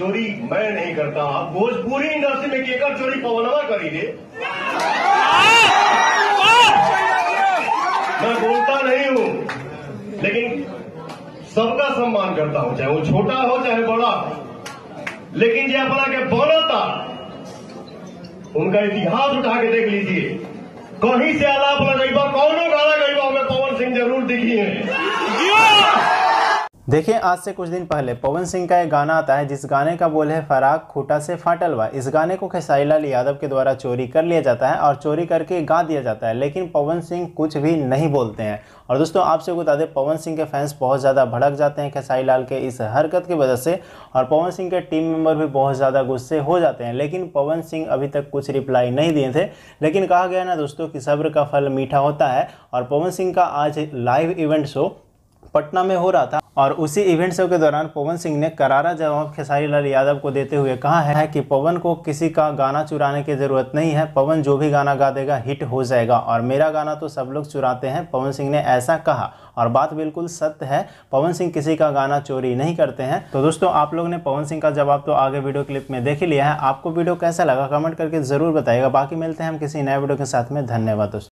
चोरी मैं नहीं करता। भोजपुरी इंडस्ट्री में केकर चोरी पवनवा करी रे। मैं बोलता नहीं हूं, लेकिन सबका सम्मान करता हूं, चाहे वो छोटा हो चाहे बड़ा हो। लेकिन जो अपना के बनता उनका इतिहास उठा के देख लीजिए। कहीं से आलाप लगेगा, कौनो गाना गईबा हमें पवन सिंह जरूर दिखी है। देखिए, आज से कुछ दिन पहले पवन सिंह का एक गाना आता है जिस गाने का बोल है फराक खूटा से फाटलवा। इस गाने को खेसारी लाल यादव के द्वारा चोरी कर लिया जाता है और चोरी करके गा दिया जाता है, लेकिन पवन सिंह कुछ भी नहीं बोलते हैं। और दोस्तों, आपसे बता दें, पवन सिंह के फैंस बहुत ज़्यादा भड़क जाते हैं खेसारी लाल के इस हरकत की वजह से, और पवन सिंह के टीम मेंबर भी बहुत ज़्यादा गुस्से हो जाते हैं। लेकिन पवन सिंह अभी तक कुछ रिप्लाई नहीं दिए थे। लेकिन कहा गया ना दोस्तों कि सब्र का फल मीठा होता है, और पवन सिंह का आज लाइव इवेंट शो पटना में हो रहा था, और उसी इवेंट शो के दौरान पवन सिंह ने करारा जवाब खेसारी लाल यादव को देते हुए कहा है कि पवन को किसी का गाना चुराने की जरूरत नहीं है, पवन जो भी गाना गा देगा हिट हो जाएगा, और मेरा गाना तो सब लोग चुराते हैं। पवन सिंह ने ऐसा कहा, और बात बिल्कुल सत्य है, पवन सिंह किसी का गाना चोरी नहीं करते हैं। तो दोस्तों, आप लोग ने पवन सिंह का जवाब तो आगे वीडियो क्लिप में देख ही लिया है। आपको वीडियो कैसा लगा कमेंट करके जरूर बताइएगा। बाकी मिलते हैं हम किसी नए वीडियो के साथ में। धन्यवाद दोस्तों।